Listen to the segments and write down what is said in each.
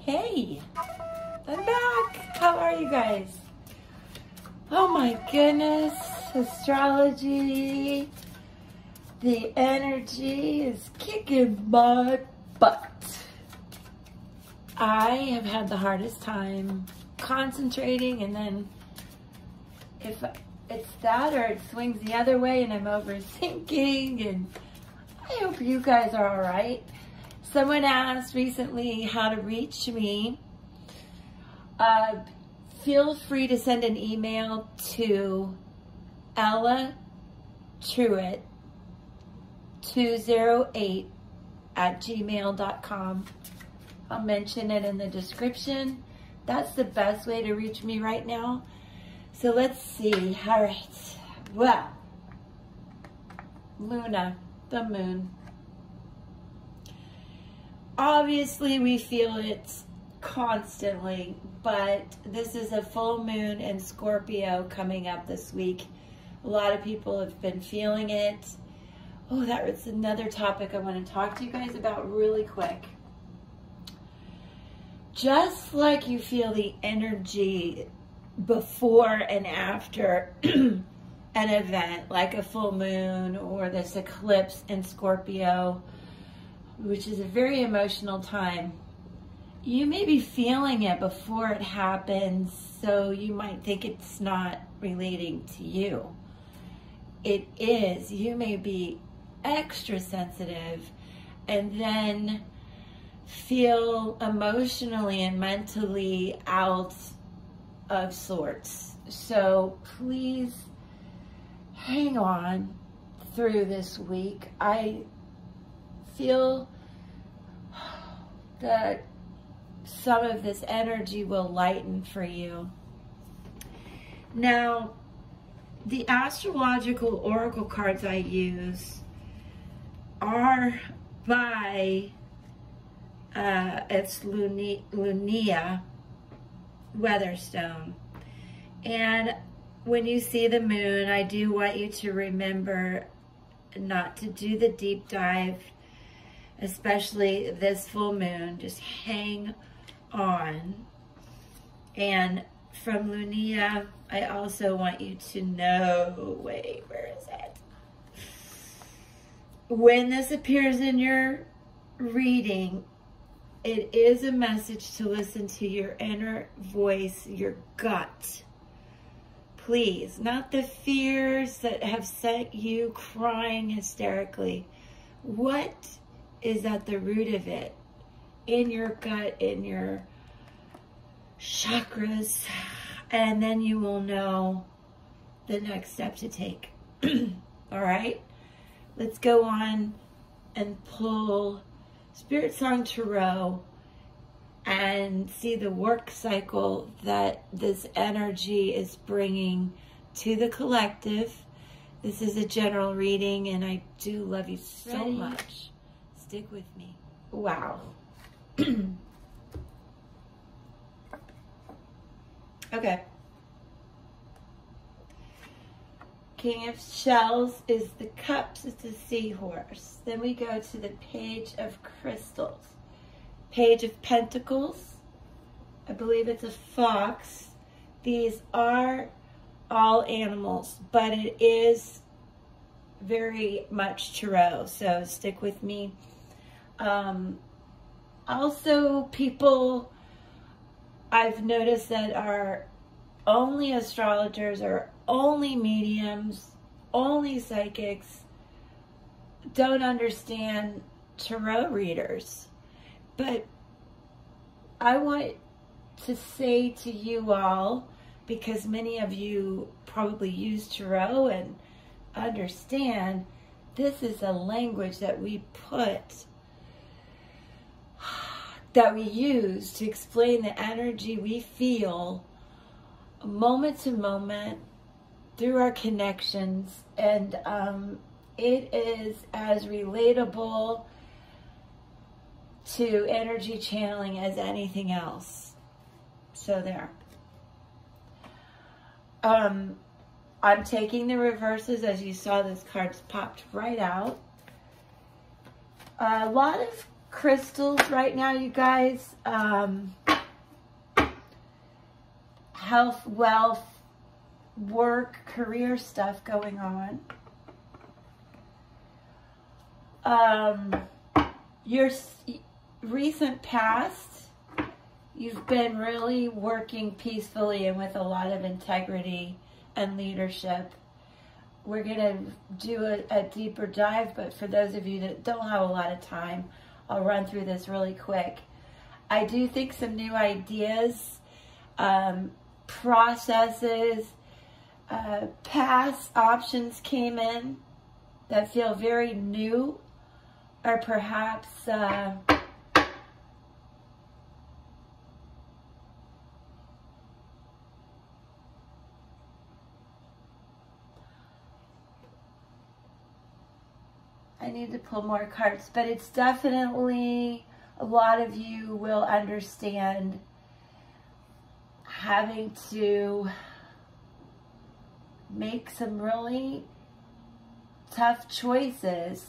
Hey, I'm back. How are you guys? Oh my goodness, astrology, the energy is kicking my butt. I have had the hardest time concentrating, and then if it's that or it swings the other way and I'm overthinking, and I hope you guys are all right. Someone asked recently how to reach me. Feel free to send an email to ellatruitt208@gmail.com. I'll mention it in the description. That's the best way to reach me right now. So let's see. All right. Well, Luna, the moon. Obviously, we feel it constantly, but this is a full moon in Scorpio coming up this week. A lot of people have been feeling it. Oh, that was another topic I want to talk to you guys about really quick. Just like you feel the energy before and after an event, like a full moon or this eclipse in Scorpio, which is a very emotional time, you may be feeling it before it happens, so you might think it's not relating to you. It is. You may be extra sensitive and then feel emotionally and mentally out of sorts. So please hang on through this week. I feel that some of this energy will lighten for you. Now, the Astrological Oracle cards I use are by, it's Lunia Weatherstone. And when you see the moon, I do want you to remember not to do the deep dive, especially this full moon. Just hang on. And from Lunia, I also want you to know, wait, where is it? When this appears in your reading, it is a message to listen to your inner voice, your gut. Please, not the fears that have sent you crying hysterically. What is at the root of it? In your gut, in your chakras, and then you will know the next step to take. All right, let's go on and pull Spiritsong Tarot and see the work cycle that this energy is bringing to the collective. This is a general reading, and I do love you so much. Stick with me. Wow. Okay. King of Shells is the Cups. It's a seahorse. Then we go to the Page of Crystals. Page of Pentacles. I believe it's a fox. These are all animals, but it is very much tarot, so stick with me. Also, people I've noticed that are only astrologers or only mediums, only psychics, don't understand tarot readers. But I want to say to you all, because many of you probably use tarot and understand, this is a language that we use to explain the energy we feel moment to moment through our connections, and it is as relatable to energy channeling as anything else. So there. I'm taking the reverses. As you saw, those cards popped right out. A lot of crystals right now, you guys. Health, wealth, work, career stuff going on. Your recent past, you've been really working peacefully and with a lot of integrity and leadership. We're going to do a deeper dive, but for those of you that don't have a lot of time, I'll run through this really quick. I do think some new ideas, processes, past options came in that feel very new, or perhaps I need to pull more cards, but it's definitely, a lot of you will understand having to make some really tough choices,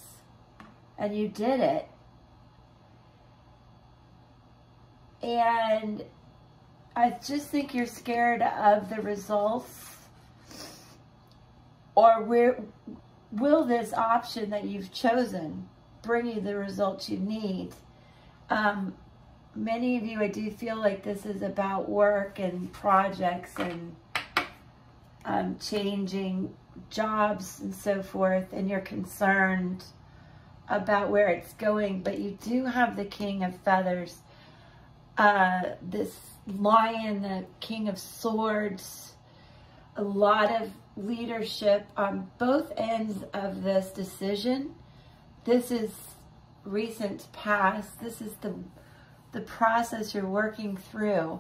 and you did it. And I just think you're scared of the results, or will this option that you've chosen bring you the results you need? Many of you, I do feel like this is about work and projects and changing jobs and so forth, and you're concerned about where it's going, but you do have the King of Feathers, this Lion, the King of Swords, a lot of leadership on both ends of this decision. This is recent past. This is the process you're working through,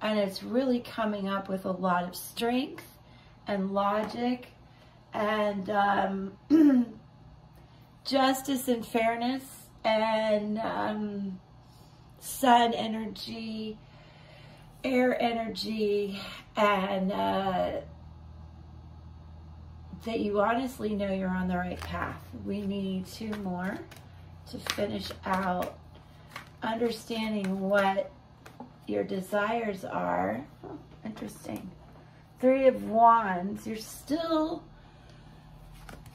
and it's really coming up with a lot of strength and logic and justice and fairness and sun energy, air energy, and that you honestly know you're on the right path. We need 2 more to finish out understanding what your desires are. Oh, interesting. 3 of Wands. You're still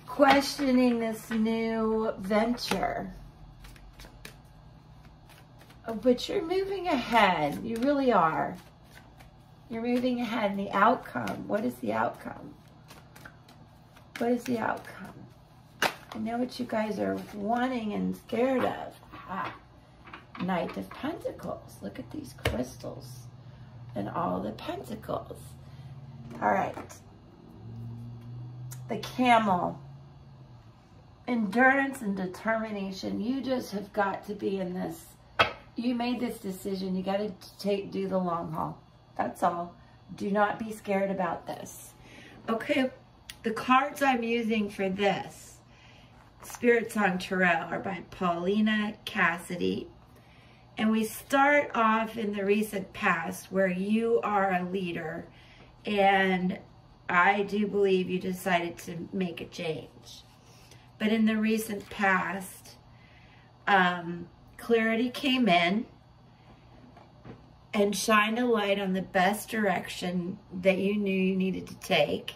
questioning this new venture, but you're moving ahead. You really are. You're moving ahead. And the outcome, what is the outcome? What is the outcome? I know what you guys are wanting and scared of. Aha. Knight of Pentacles. Look at these crystals and all the pentacles. All right. The Camel. Endurance and determination. You just have got to be in this. You made this decision. You got to do the long haul. That's all. Do not be scared about this. Okay. The cards I'm using for this Spiritsong Tarot are by Paulina Cassidy. And we start off in the recent past where you are a leader, and I do believe you decided to make a change. But in the recent past, clarity came in and shined a light on the best direction that you knew you needed to take.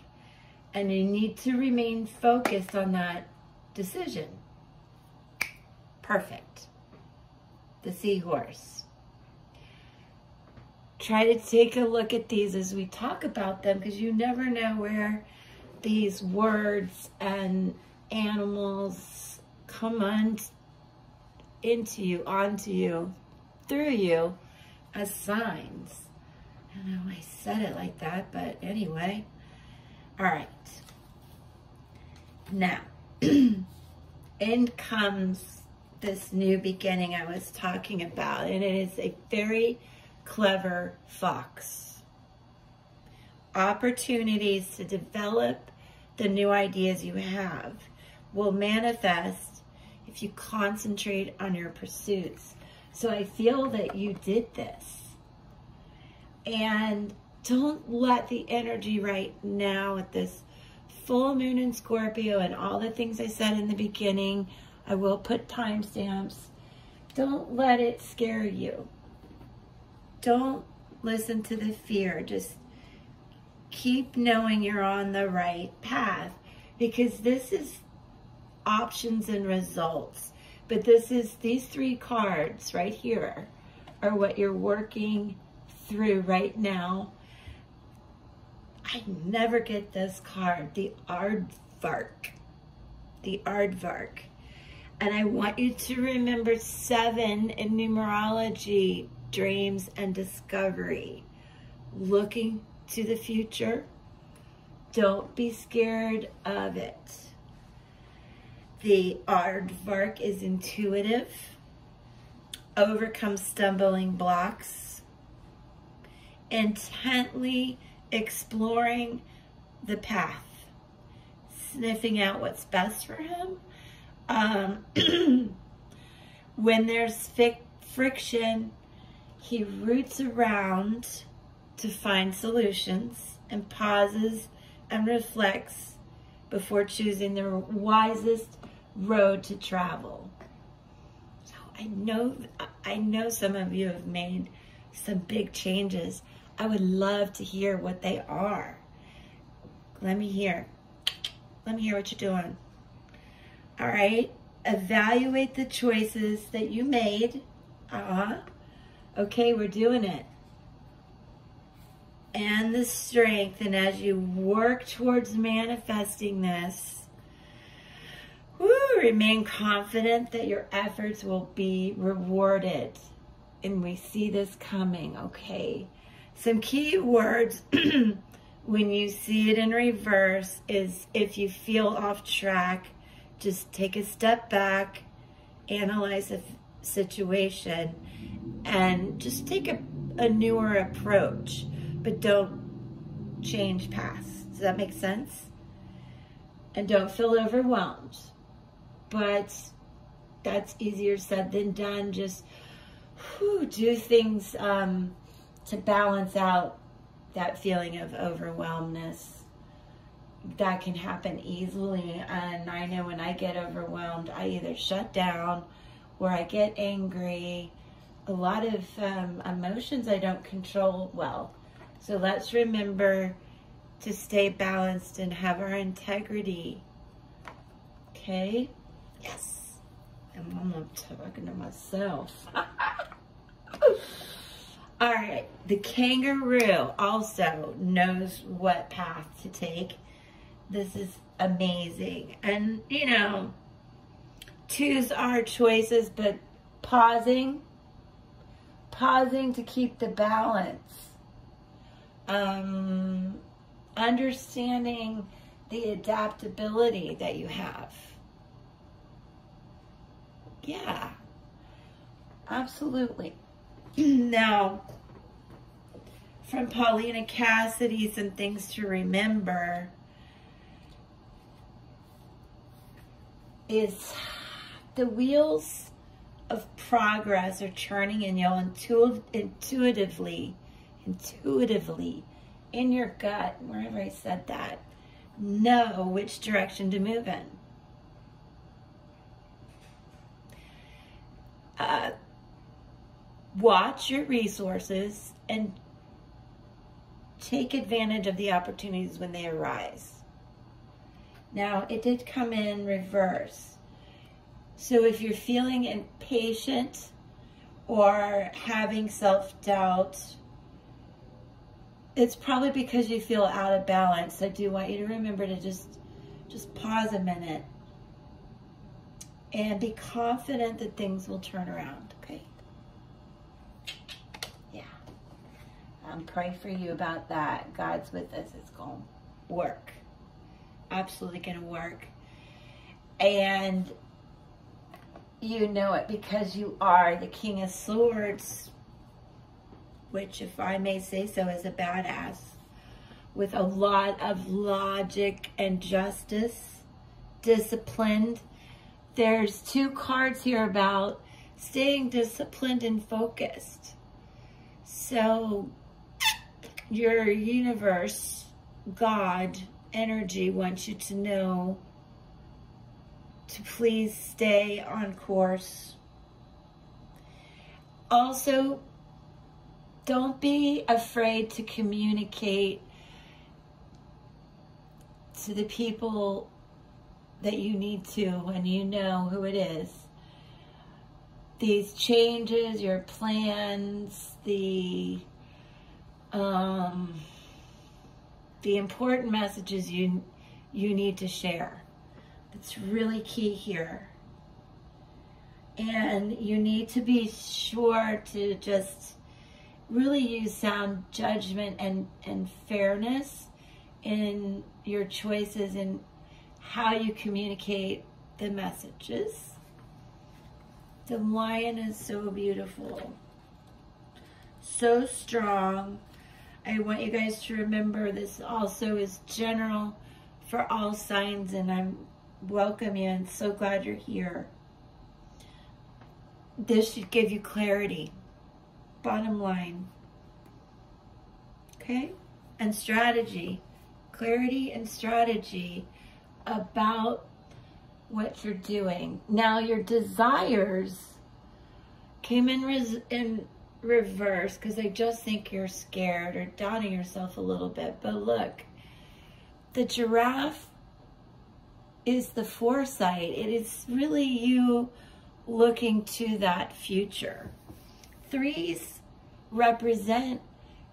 And you need to remain focused on that decision. Perfect. The Seahorse. Try to take a look at these as we talk about them, because you never know where these words and animals come on into you, onto you, through you as signs. I don't know why I said it like that, but anyway. All right. Now, in comes this new beginning I was talking about, and it is a very clever fox. Opportunities to develop the new ideas you have will manifest if you concentrate on your pursuits. So I feel that you did this. And don't let the energy right now with this full moon in Scorpio and all the things I said in the beginning, I will put timestamps, Don't let it scare you. Don't listen to the fear. Just keep knowing you're on the right path, because this is options and results. But these 3 cards right here are what you're working through right now. I never get this card, the Aardvark. The Aardvark. And I want you to remember 7 in numerology, dreams and discovery. Looking to the future. Don't be scared of it. The Aardvark is intuitive. Overcome stumbling blocks. Intently exploring the path. Sniffing out what's best for him. When there's friction, he roots around to find solutions and pauses and reflects before choosing the wisest road to travel. So I know some of you have made some big changes. I would love to hear what they are. Let me hear. Let me hear what you're doing. All right. Evaluate the choices that you made. Okay, we're doing it. And the strength. And as you work towards manifesting this, remain confident that your efforts will be rewarded. And we see this coming, okay? Some key words when you see it in reverse is, if you feel off track, just take a step back, analyze the situation, and just take a newer approach, but don't change paths. Does that make sense? And don't feel overwhelmed. But that's easier said than done. Just do things to balance out that feeling of overwhelmness. That can happen easily, and I know when I get overwhelmed, I either shut down or I get angry. A lot of emotions I don't control well. So let's remember to stay balanced and have our integrity. Okay? Yes. And I'm talking to myself. All right. The kangaroo also knows what path to take. This is amazing. And, you know, choose our choices, but pausing to keep the balance. Understanding the adaptability that you have. Yeah, absolutely. Now, from Paulina Cassidy, some things to remember is the wheels of progress are turning, and you'll intuitively in your gut, wherever I said that, know which direction to move in. Watch your resources and take advantage of the opportunities when they arise. Now, it did come in reverse. So if you're feeling impatient or having self-doubt, it's probably because you feel out of balance. I do want you to remember to just pause a minute and be confident that things will turn around, okay? Yeah. Pray for you about that. God's with us. It's going to work. Absolutely going to work. And you know it because you are the King of Swords, which, if I may say so, is a badass with a lot of logic and justice, disciplined. There's 2 cards here about staying disciplined and focused. So your universe, God, energy wants you to know to please stay on course. Also, don't be afraid to communicate to the people that you need to when you know who it is. These changes, your plans, the important messages you need to share. It's really key here. And you need to be sure to just really use sound judgment and fairness in your choices and how you communicate the messages. The lion is so beautiful, so strong. I want you guys to remember this also is general for all signs, and I welcome you and so glad you're here. This should give you clarity, bottom line, okay? And strategy, clarity and strategy about what you're doing. Now your desires came in reverse because I just think you're scared or doubting yourself a little bit. But look, the giraffe is the foresight. It is really you looking to that future. Threes represent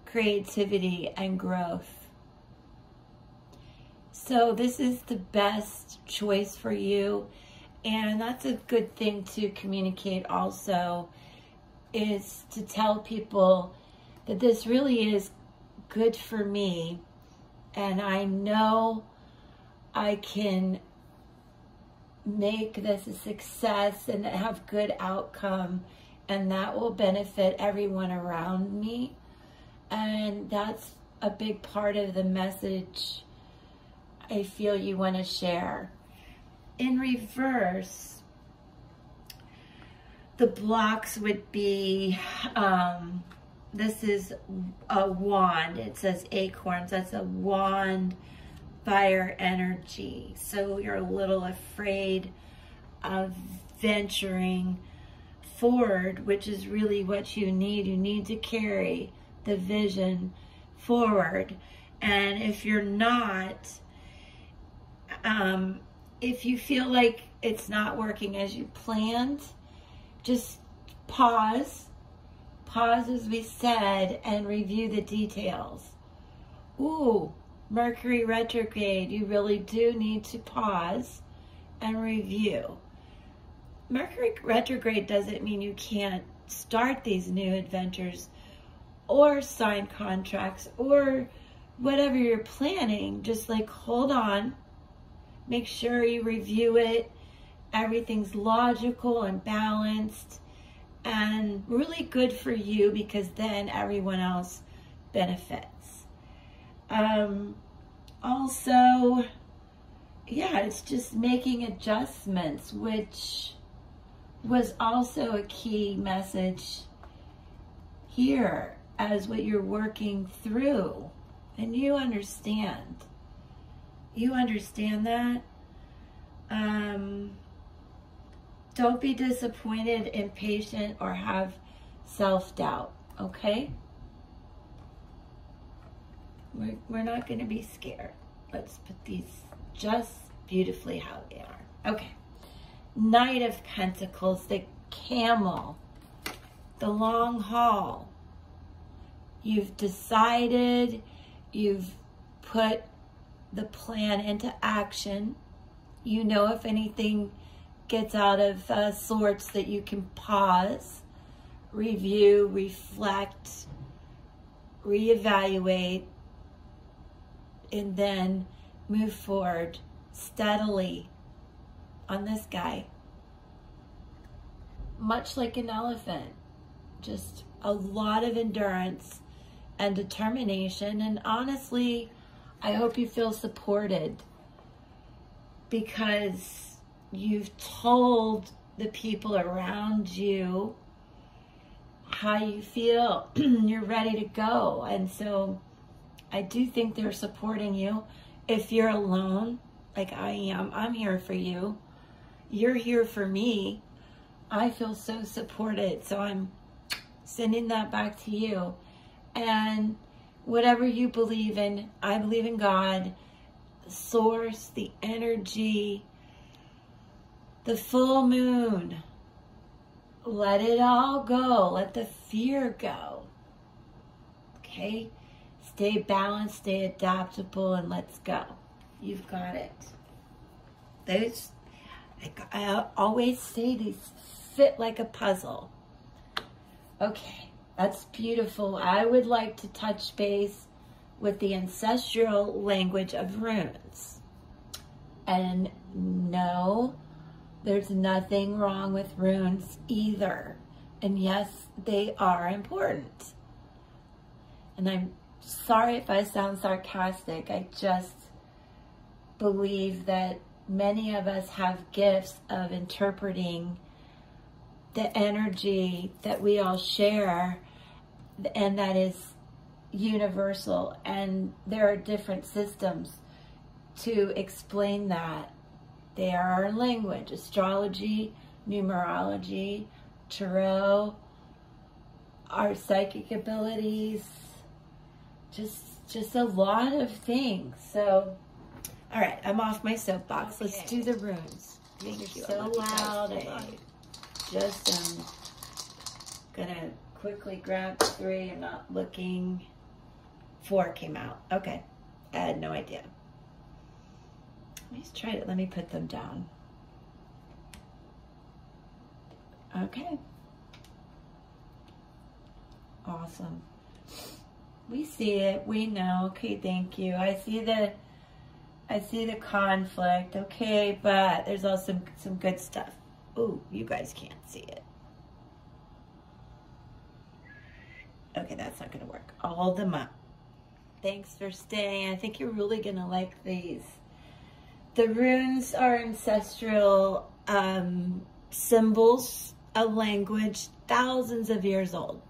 creativity and growth. So this is the best choice for you, and that's a good thing to communicate also, is to tell people that this really is good for me, and I know I can make this a success and have good outcome, and that will benefit everyone around me. And that's a big part of the message I feel you want to share. In reverse, the blocks would be, this is a wand. It says acorns. That's a wand, fire energy. So you're a little afraid of venturing forward, which is really what you need. You need to carry the vision forward. And if you're not, if you feel like it's not working as you planned, just pause as we said, and review the details. Ooh, Mercury retrograde, you really do need to pause and review. Mercury retrograde doesn't mean you can't start these new adventures or sign contracts or whatever you're planning. Just like hold on, make sure you review it. Everything's logical and balanced and really good for you, because then everyone else benefits. Also, yeah, it's just making adjustments, which was also a key message here as what you're working through. And you understand. You understand that. Don't be disappointed, impatient, or have self-doubt, okay? We're not going to be scared. Let's put these just beautifully how they are. Okay. Knight of Pentacles, the camel, the long haul. You've decided, you've put the plan into action. You know if anything gets out of sorts that you can pause, review, reflect, reevaluate, and then move forward steadily on this guy. Much like an elephant, just a lot of endurance and determination. And honestly, I hope you feel supported, because you've told the people around you how you feel. You're ready to go. And so I do think they're supporting you. If you're alone, like I am, I'm here for you. You're here for me. I feel so supported. So I'm sending that back to you. And whatever you believe in, I believe in God, the source, the energy, the full moon. Let it all go. Let the fear go. Okay? Stay balanced, stay adaptable, and let's go. You've got it. Those, I always say, these fit like a puzzle. Okay, that's beautiful. I would like to touch base with the ancestral language of runes. And no, there's nothing wrong with runes either. And yes, they are important. And I'm sorry if I sound sarcastic. I just believe that many of us have gifts of interpreting the energy that we all share, and that is universal. And there are different systems to explain that. They are our language: astrology, numerology, tarot, our psychic abilities, just a lot of things. So, all right, I'm off my soapbox. Okay. Let's do the runes. Thank you. So loud. I just am gonna quickly grab 3. I'm not looking. 4 came out. Okay, I had no idea. Let's try it. Let me put them down. Okay. Awesome. We see it. We know. Okay, thank you. I see the conflict. Okay, but there's also some good stuff. Ooh, you guys can't see it. Okay, that's not going to work. I'll hold them up. Thanks for staying. I think you're really going to like these. The runes are ancestral symbols, a language thousands of years old,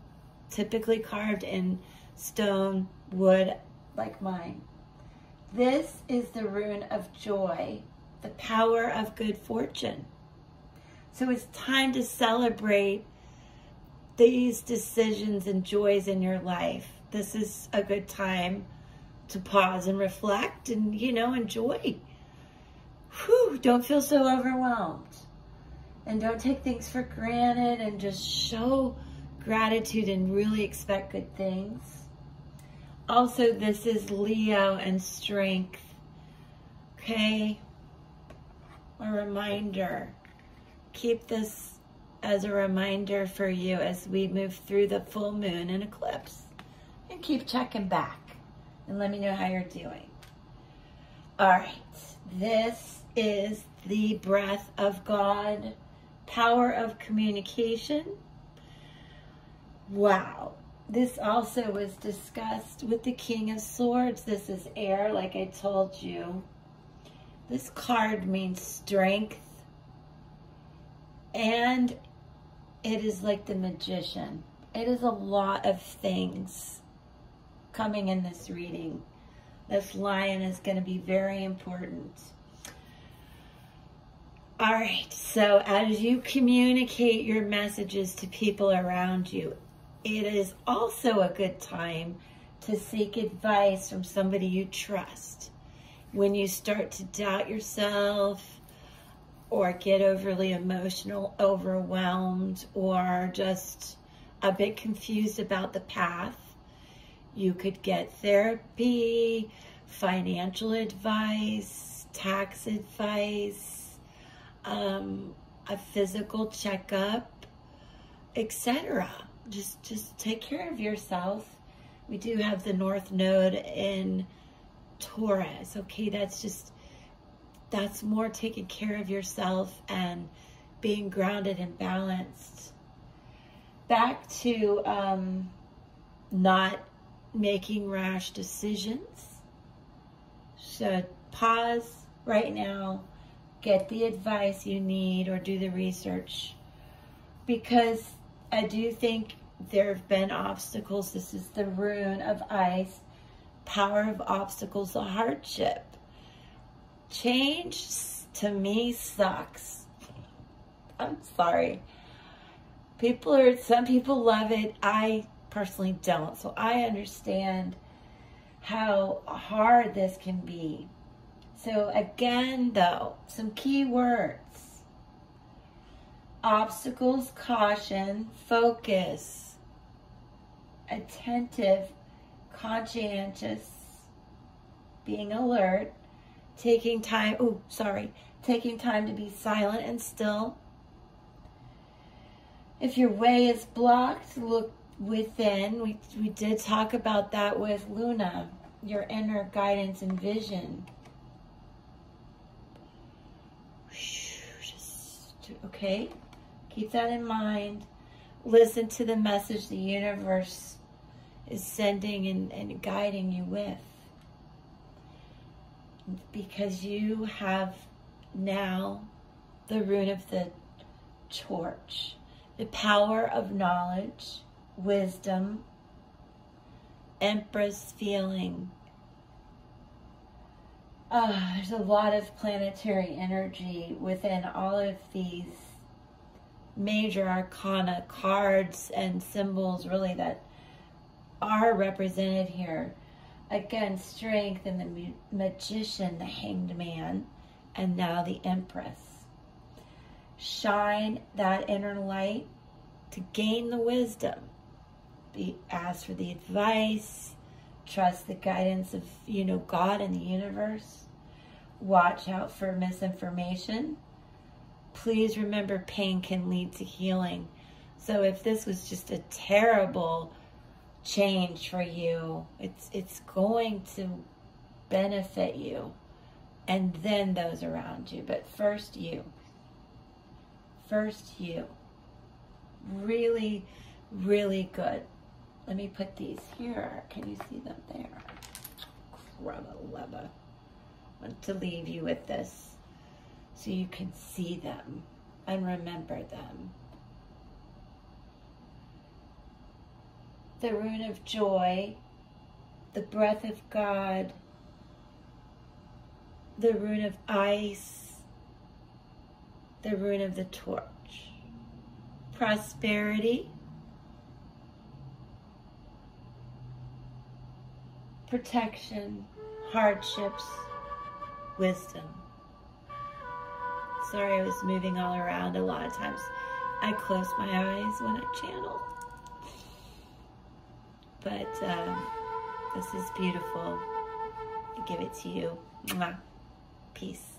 typically carved in stone, wood, like mine. This is the rune of joy, the power of good fortune. So it's time to celebrate these decisions and joys in your life. This is a good time to pause and reflect and, you know, enjoy. Whew, don't feel so overwhelmed. And don't take things for granted, and just show gratitude and really expect good things. Also, this is Leo and strength. Okay? A reminder. Keep this as a reminder for you as we move through the full moon and eclipse. And keep checking back. And let me know how you're doing. All right. This is the breath of God. Power of communication. Wow. This also was discussed with the King of Swords. This is air, like I told you. This card means strength. And it is like the magician. It is a lot of things coming in this reading. This lion is going to be very important. All right, so as you communicate your messages to people around you, it is also a good time to seek advice from somebody you trust. When you start to doubt yourself or get overly emotional, overwhelmed, or just a bit confused about the path, you could get therapy, financial advice, tax advice, a physical checkup, etc. Just take care of yourself. We do have the North Node in Taurus. Okay, that's more taking care of yourself and being grounded and balanced. Back to not making rash decisions. So pause right now, get the advice you need, or do the research, because I do think there have been obstacles. This is the rune of ice, power of obstacles, the hardship. Change to me sucks. I'm sorry. Some people love it. I personally don't. So I understand how hard this can be. So again, though, some key words: obstacles, caution, focus, attentive, conscientious, being alert, taking time to be silent and still. If your way is blocked, look within. We did talk about that with Luna, your inner guidance and vision. Okay, keep that in mind. Listen to the message the universe is sending and guiding you with. Because you have now the rune of the torch, the power of knowledge, wisdom, Empress feeling. There's a lot of planetary energy within all of these major arcana cards and symbols, really, that are represented here. Again, strength and the magician, the hanged man, and now the Empress. Shine that inner light to gain the wisdom. Ask for the advice. Trust the guidance of, God and the universe. Watch out for misinformation. Please remember, pain can lead to healing. So if this was just a terrible change for you, it's going to benefit you and then those around you. But first you. Really, really good. Let me put these here. Can you see them there? I want to leave you with this so you can see them and remember them. The rune of joy, the breath of God, the rune of ice, the rune of the torch. Prosperity, protection, hardships, wisdom. Sorry, I was moving all around. A lot of times I close my eyes when I channel. But this is beautiful. I give it to you. Mwah. Peace.